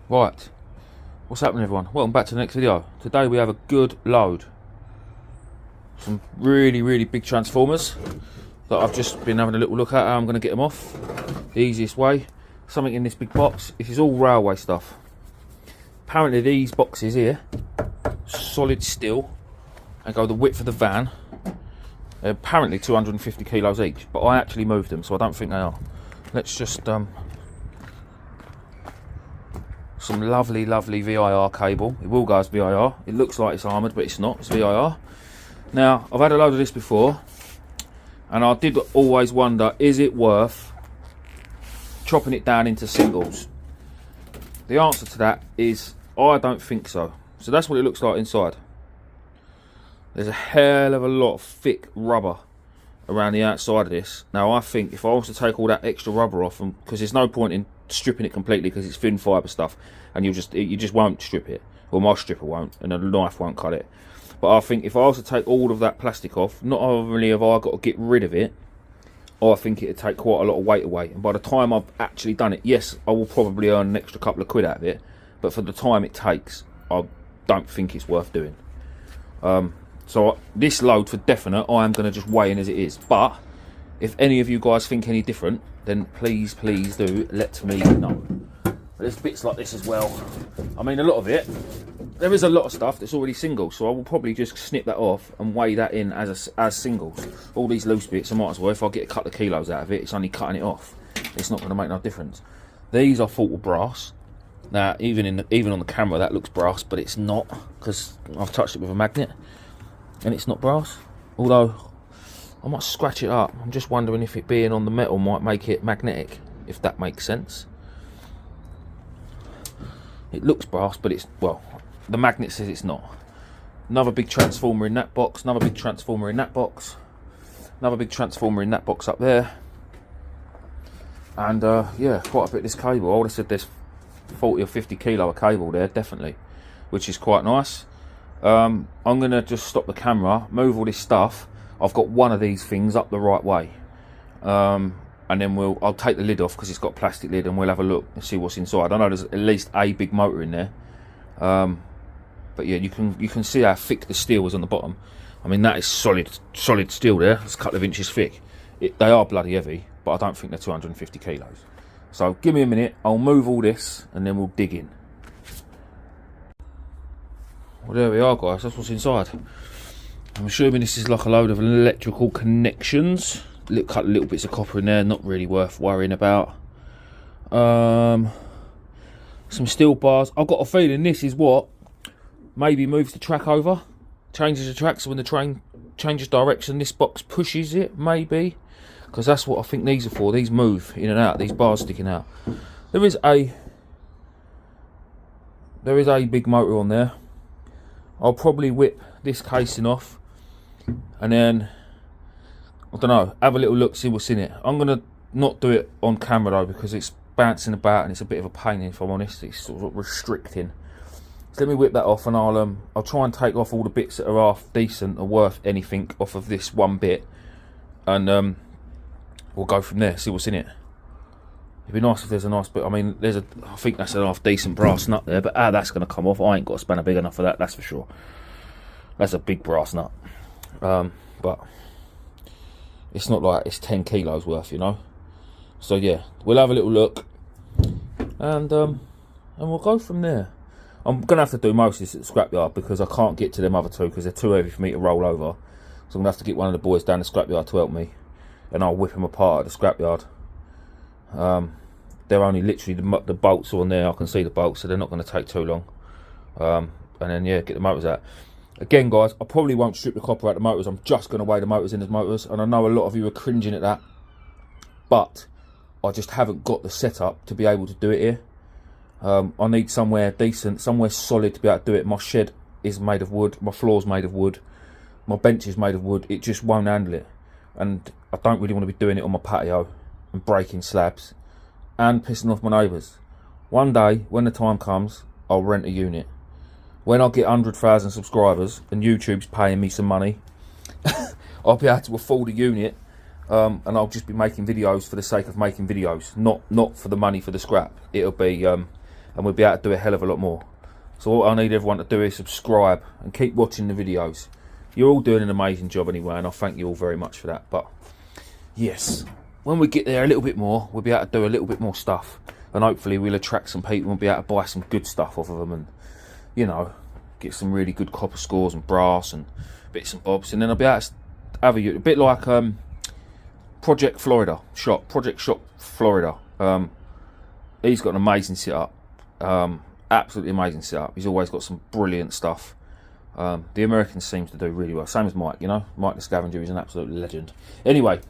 Right, what's happening everyone? Welcome back to the next video. Today we have a good load. Some really big transformers that I've just been having a little look at how I'm going to get them off. The easiest way. Something in this big box. This is all railway stuff. Apparently these boxes here, solid steel, and go the width of the van. They're apparently 250 kilos each, but I actually moved them, so I don't think they are. Let's just some lovely VIR cable. It will go as VIR. It looks like it's armoured, but it's not. It's VIR. Now, I've had a load of this before, and I did always wonder, is it worth chopping it down into singles? The answer to that is, I don't think so. So that's what it looks like inside. There's a hell of a lot of thick rubber around the outside of this. Now, I think if I was to take all that extra rubber off, because there's no point in stripping it completely because it's thin fibre stuff, and you just won't strip it. Well, my stripper won't, and a knife won't cut it. But I think if I was to take all of that plastic off, not only have I got to get rid of it, I think it'd take quite a lot of weight away. And by the time I've actually done it, yes, I will probably earn an extra couple of quid out of it, but for the time it takes, I don't think it's worth doing. So this load for definite, I am going to just weigh in as it is. But if any of you guys think any different, then please do let me know. But there's bits like this as well. I mean, a lot of it, there is a lot of stuff that's already single, so I will probably just snip that off and weigh that in as singles. All these loose bits, I might as well, if I get a couple of kilos out of it, it's only cutting it off. It's not going to make no difference. These I thought were brass. Now, even on the camera, that looks brass, but it's not, because I've touched it with a magnet, and it's not brass. Although, I might scratch it up. I'm just wondering if it being on the metal might make it magnetic, if that makes sense. It looks brass, but it's, well, the magnet says it's not. Another big transformer in that box, another big transformer in that box, another big transformer in that box up there. And yeah, quite a bit of this cable. I would have said there's 40 or 50 kilo of cable there, definitely, which is quite nice. I'm going to just stop the camera, move all this stuff. I've got one of these things up the right way. And then I'll take the lid off because it's got a plastic lid, and we'll have a look and see what's inside. I know there's at least a big motor in there. But yeah, you can see how thick the steel is on the bottom. I mean, that is solid steel there. It's a couple of inches thick. They are bloody heavy, but I don't think they're 250 kilos. So give me a minute, I'll move all this and then we'll dig in. Well, there we are guys, that's what's inside. I'm assuming this is like a load of electrical connections. Cut little bits of copper in there, not really worth worrying about. Some steel bars. I've got a feeling this is what maybe moves the track over, changes the track, so when the train changes direction, this box pushes it, maybe, because that's what I think these are for. These move in and out, these bars sticking out. There is a big motor on there. I'll probably whip this casing off and then, I don't know, have a little look, see what's in it. I'm going to not do it on camera though, because it's bouncing about and it's a bit of a pain, if I'm honest. It's sort of restricting. So let me whip that off, and I'll try and take off all the bits that are half decent or worth anything off of this one bit, and we'll go from there, see what's in it. It'd be nice if there's a nice bit. I mean, I think that's a half decent brass nut there, but how that's going to come off, I ain't got a spanner big enough for that, that's for sure. That's a big brass nut, but it's not like it's 10 kilos worth, you know. So yeah, we'll have a little look, and we'll go from there. I'm gonna have to do most of this at the scrapyard because I can't get to them other two because they're too heavy for me to roll over. So I'm gonna have to get one of the boys down the scrapyard to help me, and I'll whip them apart at the scrapyard. They're only literally the bolts are on there. I can see the bolts, so they're not going to take too long. And then yeah, get the motors out. Again, guys, I probably won't strip the copper out the motors. I'm just going to weigh the motors in as motors, and I know a lot of you are cringing at that, but I just haven't got the setup to be able to do it here. I need somewhere decent, somewhere solid to be able to do it. My shed is made of wood, my floor's made of wood, my bench is made of wood. It just won't handle it, and I don't really want to be doing it on my patio and breaking slabs and pissing off my neighbours. One day, when the time comes, I'll rent a unit. When I get 100,000 subscribers and YouTube's paying me some money, I'll be able to afford a unit, and I'll just be making videos for the sake of making videos, not for the money for the scrap. It'll be and we'll be able to do a hell of a lot more. So what I need everyone to do is subscribe and keep watching the videos. You're all doing an amazing job anyway, and I thank you all very much for that. But yes, when we get there a little bit more, we'll be able to do a little bit more stuff, and hopefully we'll attract some people and be able to buy some good stuff off of them, and you know, get some really good copper scores and brass and bits and bobs, and then I'll be able to have a bit like Project Shop Florida. He's got an amazing setup, absolutely amazing setup. He's always got some brilliant stuff. The Americans seems to do really well, same as Mike, you know. Mike the Scavenger is an absolute legend. Anyway,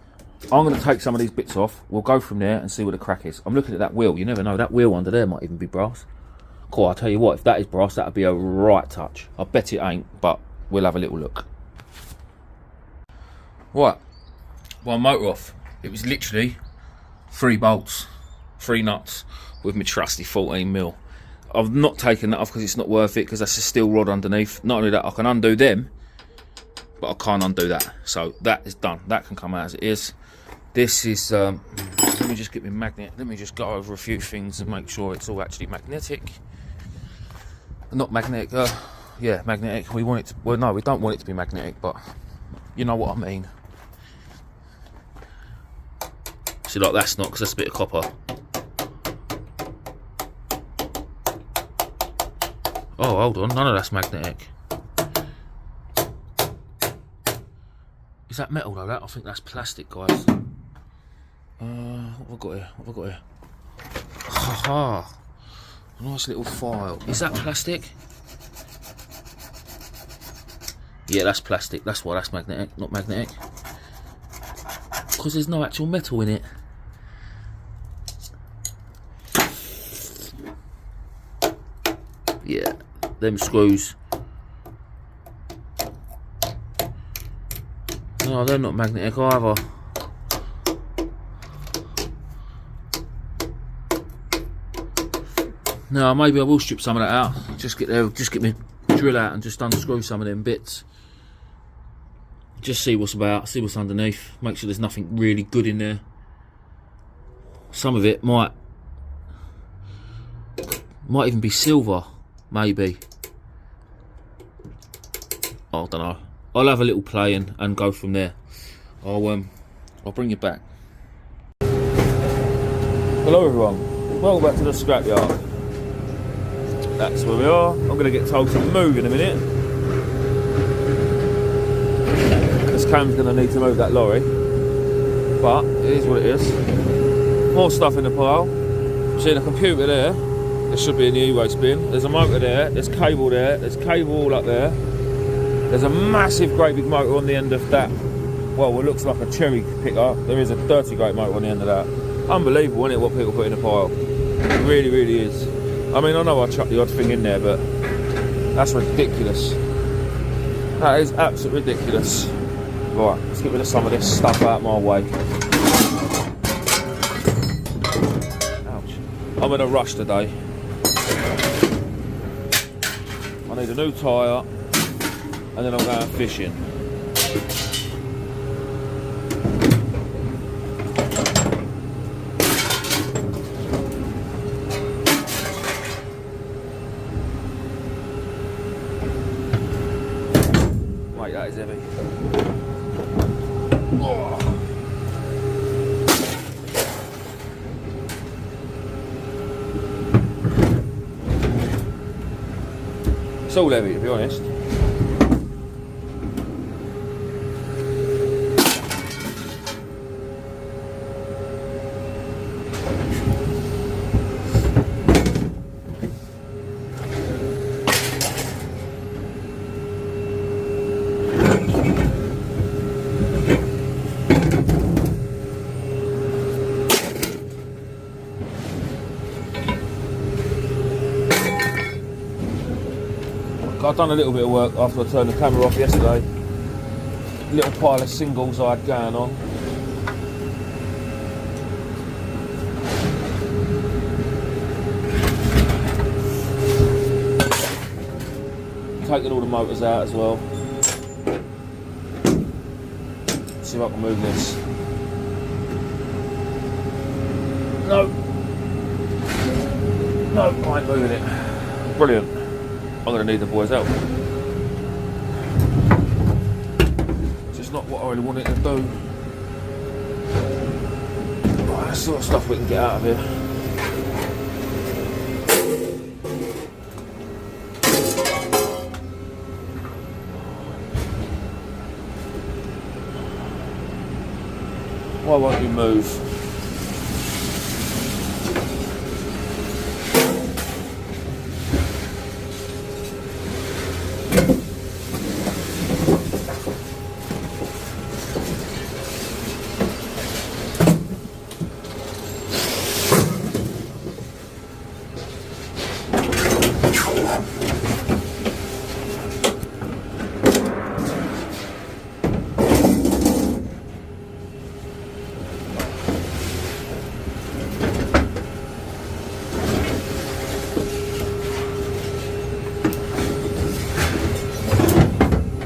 I'm going to take some of these bits off. We'll go from there and see what the crack is. I'm looking at that wheel. You never know, that wheel under there might even be brass. Cool, I'll tell you what, if that is brass, that'd be a right touch. I bet it ain't, but we'll have a little look. Right, one motor off. It was literally 3 bolts, 3 nuts with my trusty 14mm. I've not taken that off because it's not worth it, because that's a steel rod underneath. Not only that, I can undo them, but I can't undo that. So that is done. That can come out as it is. This is, let me just get my magnet. Let me just go over a few things and make sure it's all actually magnetic. Not magnetic, yeah, magnetic. We want it to, well, no, we don't want it to be magnetic, but you know what I mean. See, like that's not, because that's a bit of copper. Oh, hold on, none of that's magnetic. Is that metal though? That, I think that's plastic, guys. What have I got here? What have I got here? Haha, nice little file. Is that plastic? Yeah, that's plastic. That's why that's magnetic, not magnetic. Because there's no actual metal in it. Yeah, them screws. No, they're not magnetic either. No, maybe I will strip some of that out. Just get me drill out and just unscrew some of them bits. Just see what's about, see what's underneath. Make sure there's nothing really good in there. Some of it might even be silver. Maybe. I don't know. I'll have a little play and go from there. I'll bring you back. Hello everyone. Welcome back to the scrapyard. That's where we are. I'm going to get told to move in a minute, because Cam's going to need to move that lorry. But it is what it is. More stuff in the pile. See the computer there. There should be an e-waste bin. There's a motor there, there's cable there, there's cable all up there. There's a massive great big motor on the end of that. Well, it looks like a cherry picker. There is a dirty great motor on the end of that. Unbelievable, isn't it, what people put in a pile? It really, really is. I mean, I know I chucked the odd thing in there, but that's ridiculous. That is absolutely ridiculous. Right, let's get rid of some of this stuff out of my way. Ouch. I'm in a rush today. I need a new tyre, and then I'm going fishing. Mate, that is heavy. Oh. It's all heavy, to be honest. I've done a little bit of work after I turned the camera off yesterday. Little pile of singles I had going on. Taking all the motors out as well. See if I can move this. No. No, I ain't moving it. Brilliant. I'm going to need the boys' help. It's just not what I really wanted to do. Right, that's the sort of stuff we can get out of here. Why won't you move?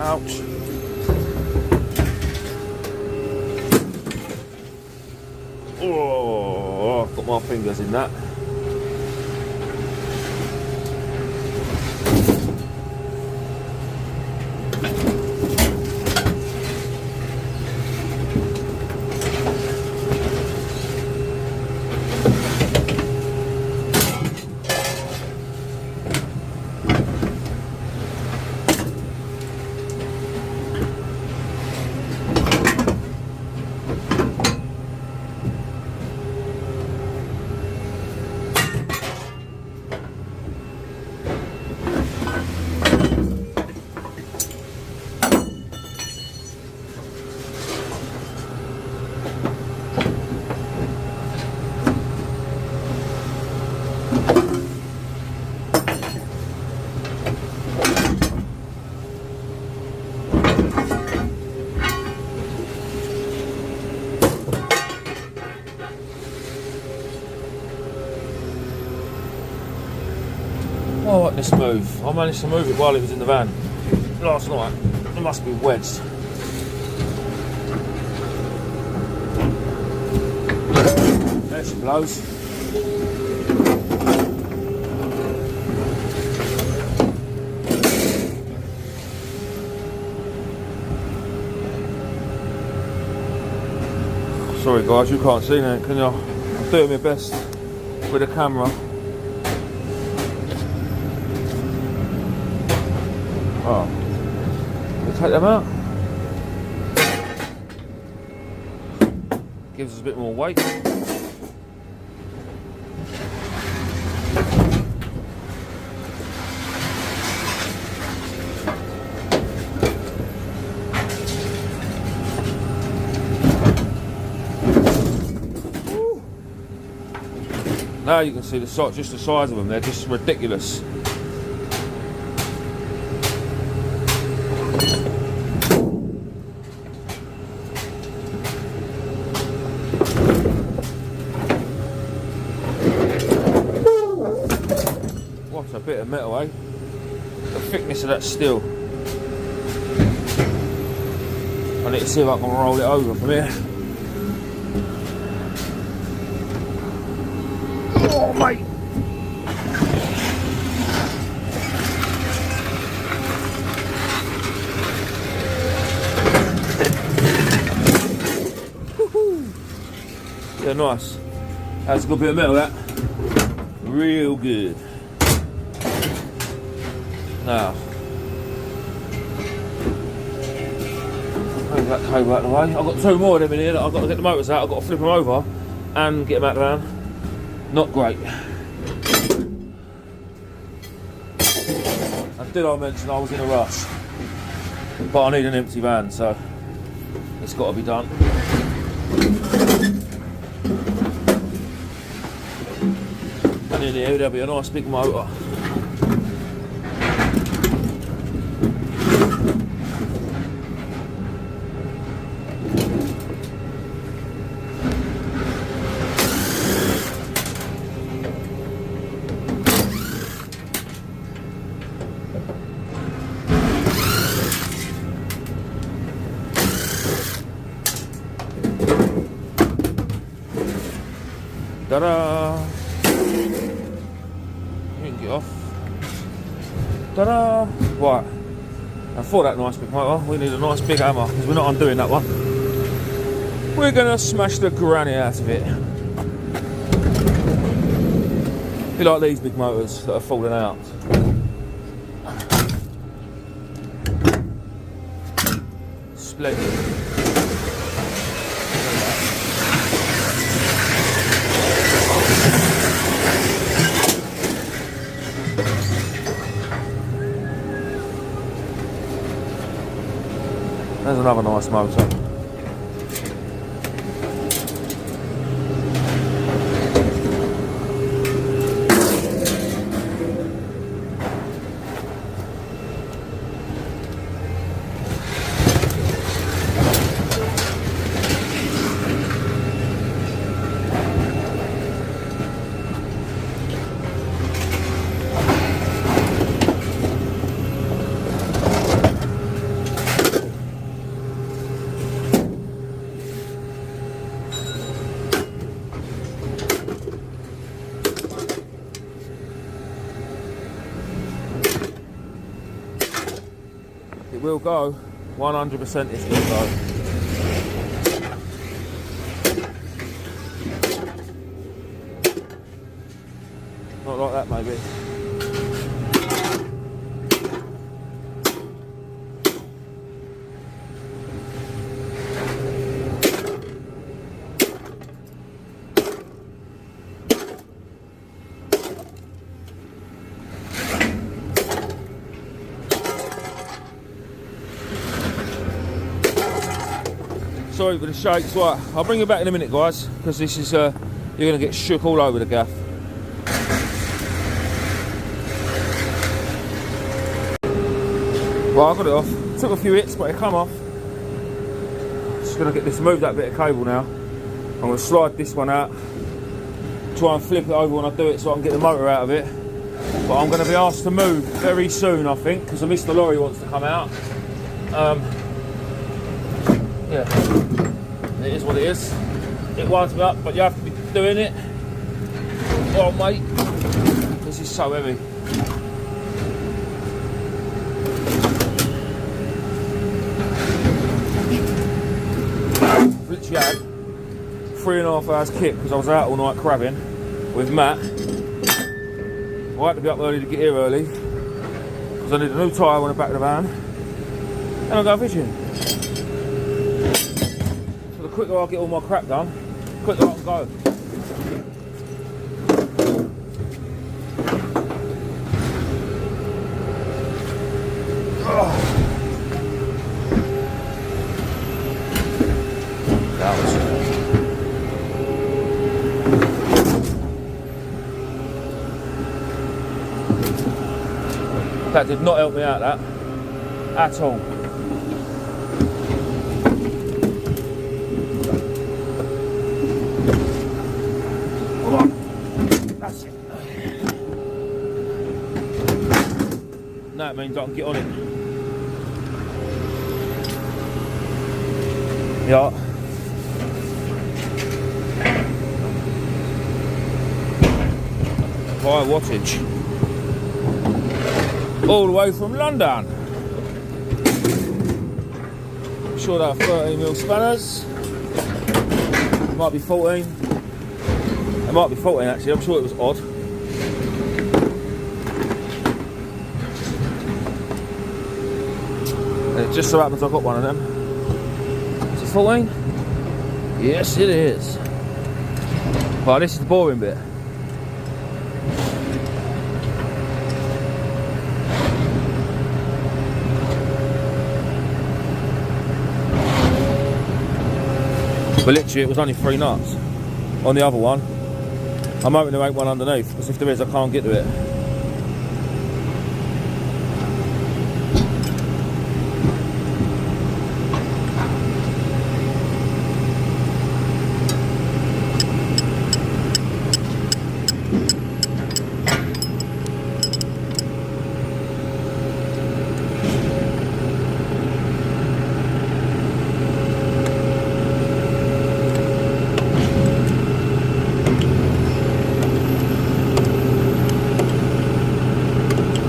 Ouch. Oh, I've got my fingers in that. Oh, what this move. I managed to move it while he was in the van last night. It must be wedged. There she blows. Sorry guys, you can't see that, can you? I'm doing my best with the camera. Oh, we'll take them out. Gives us a bit more weight. Now you can see just the size of them. They're just ridiculous. What a bit of metal, eh? The thickness of that steel. I need to see if I can roll it over from here. Oh, mate! Yeah, nice. That's a good bit of metal, that. Real good. Now, move that cable out of the way. I've got two more of them in here that I've got to get the motors out. I've got to flip them over and get them out of the van. Not great. And did I mention I was in a rush? But I need an empty van, so it's got to be done. And in here there'll be a nice big motor. Ta-da! it off. Ta-da! Right. And for that nice big motor, we need a nice big hammer, because we're not undoing that one. We're going to smash the granny out of it. You like these big motors that are falling out. Splendid. There's another nice motor. It will go, 100% it will go. Not like that maybe. Sorry for the shakes. Right, I'll bring you back in a minute, guys, because this is you're going to get shook all over the gaff. Well, I got it off. Took a few hits, but it come off. Just going to move that bit of cable now. I'm going to slide this one out. Try and flip it over when I do it so I can get the motor out of it. But I'm going to be asked to move very soon, I think, because Mr. Lorry wants to come out. Yeah, it is what it is. It winds me up, but you have to be doing it. Oh, mate, this is so heavy. Literally had 3.5 hours kit because I was out all night crabbing with Matt. I had to be up early to get here early because I need a new tyre on the back of the van and I'll go fishing. So the quicker I get all my crap done, the quicker I can go. That did not help me out, that at all. That's it. That means I can get on it. Yeah. High wattage. All the way from London. I'm sure they are 13mm spanners. Might be 14. It might be 14 actually, I'm sure it was odd. And it just so happens I've got one of them. Is it 14? Yes it is. Right, this is the boring bit. But literally it was only 3 nuts on the other one. I'm hoping there ain't one underneath, because if there is I can't get to it.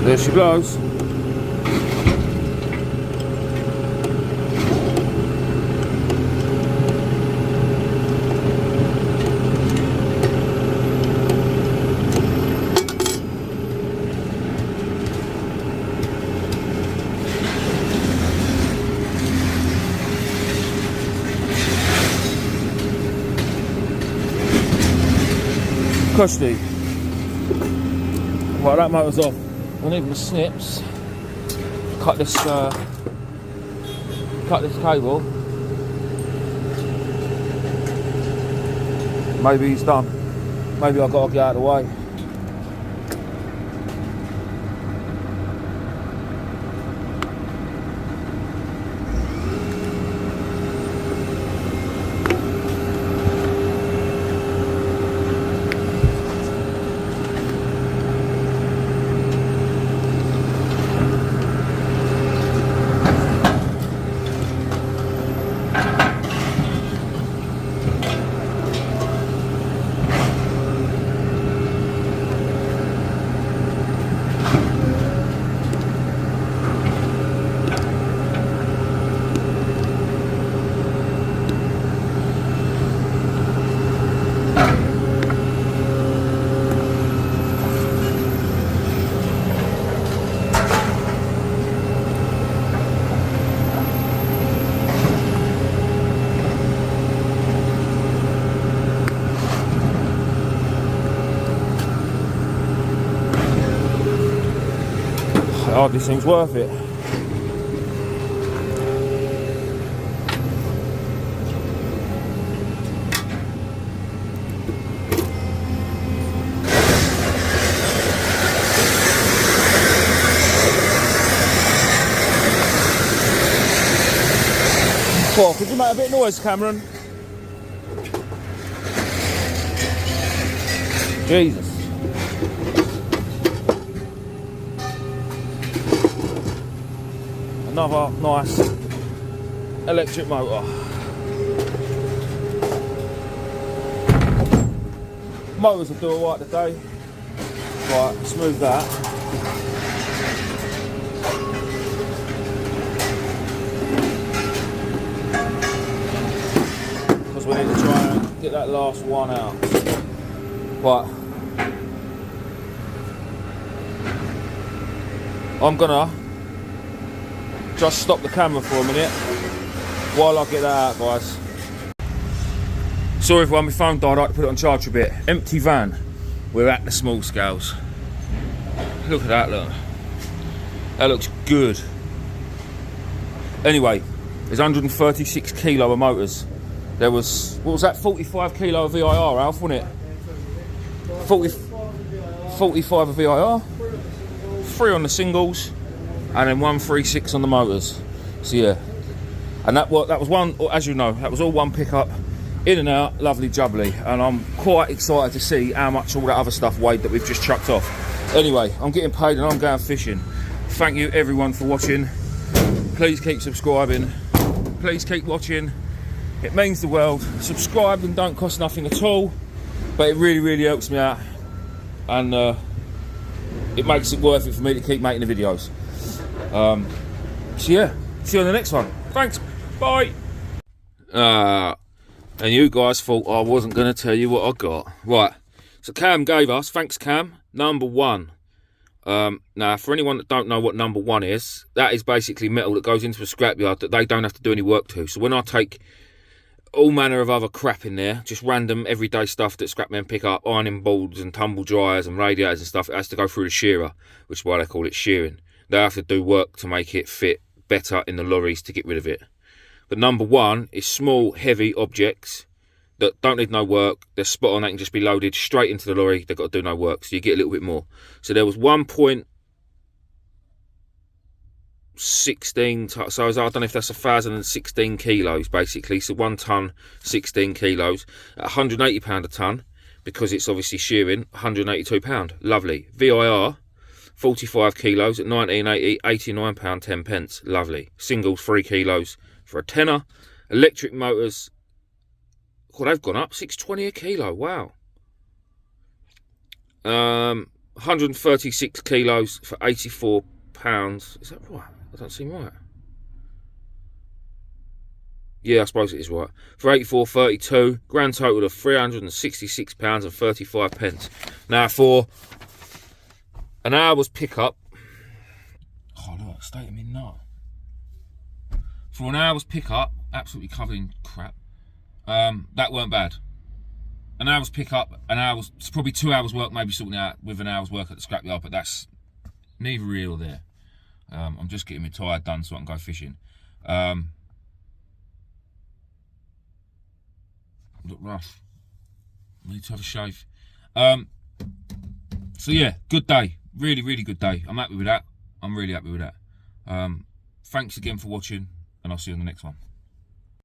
There she blows. Cushy. Right, that motor's off. I need my snips. Cut this cable. Maybe he's done. Maybe I've got to get out of the way. It hardly seems worth it. Well, could you make a bit of noise, Cameron? Jesus. Another nice electric motor. Motors will do alright today. Right, smooth that. Because we need to try and get that last one out. Right. I'm gonna just stop the camera for a minute while I get that out, guys. Sorry everyone, my phone died, I had to put it on charge for a bit. Empty van. We're at the small scales. Look at that, look. That looks good. Anyway, there's 136 kilo of motors. There was, what was that, 45 kilo of VIR, Alf, wasn't it? 45 of VIR. 3 on the singles. And then 136 on the motors. So yeah, and that was one, as you know, that was all one pickup, in and out, lovely jubbly. And I'm quite excited to see how much all that other stuff weighed that we've just chucked off. Anyway, I'm getting paid and I'm going fishing. Thank you everyone for watching. Please keep subscribing. Please keep watching. It means the world. Subscribing don't cost nothing at all, but it really, really helps me out, and it makes it worth it for me to keep making the videos. So yeah, see you on the next one. Thanks, bye. And you guys thought I wasn't going to tell you what I got. Right, so Cam gave us, thanks Cam, number 1. Now, for anyone that don't know what number 1 is, that is basically metal that goes into a scrapyard that they don't have to do any work to. So when I take all manner of other crap in there, just random everyday stuff that scrapmen pick up, ironing boards and tumble dryers and radiators and stuff, it has to go through the shearer, which is why they call it shearing. They have to do work to make it fit better in the lorries to get rid of it. But number 1 is small, heavy objects that don't need no work. They're spot on, they can just be loaded straight into the lorry. They've got to do no work, so you get a little bit more. So there was 1.16, so I don't know if that's 1,016 kilos basically. So 1 tonne, 16 kilos, at £180 a tonne, because it's obviously shearing, £182. Lovely. VIR. 45 kilos at 1980, £89 10 pence. Lovely. Singles 3 kilos for a tenner. Electric motors, well, they've gone up, 6.20 a kilo. Wow. 136 kilos for 84 pounds. Is that right? That doesn't seem right. Yeah, I suppose it is right. For 84.32, grand total of £366 and 35 pence. Now for an hour's pickup. Oh look, state of me nut. For an hour's pickup, absolutely covered in crap. That weren't bad. An hour's pickup, it's probably 2 hours work, maybe sorting out with an hour's work at the scrapyard, but that's neither here or there. I'm just getting my tyre done so I can go fishing. Look rough. Need to have a shave. So yeah, good day. Really, really good day. I'm happy with that. I'm really happy with that. Thanks again for watching, and I'll see you on the next one.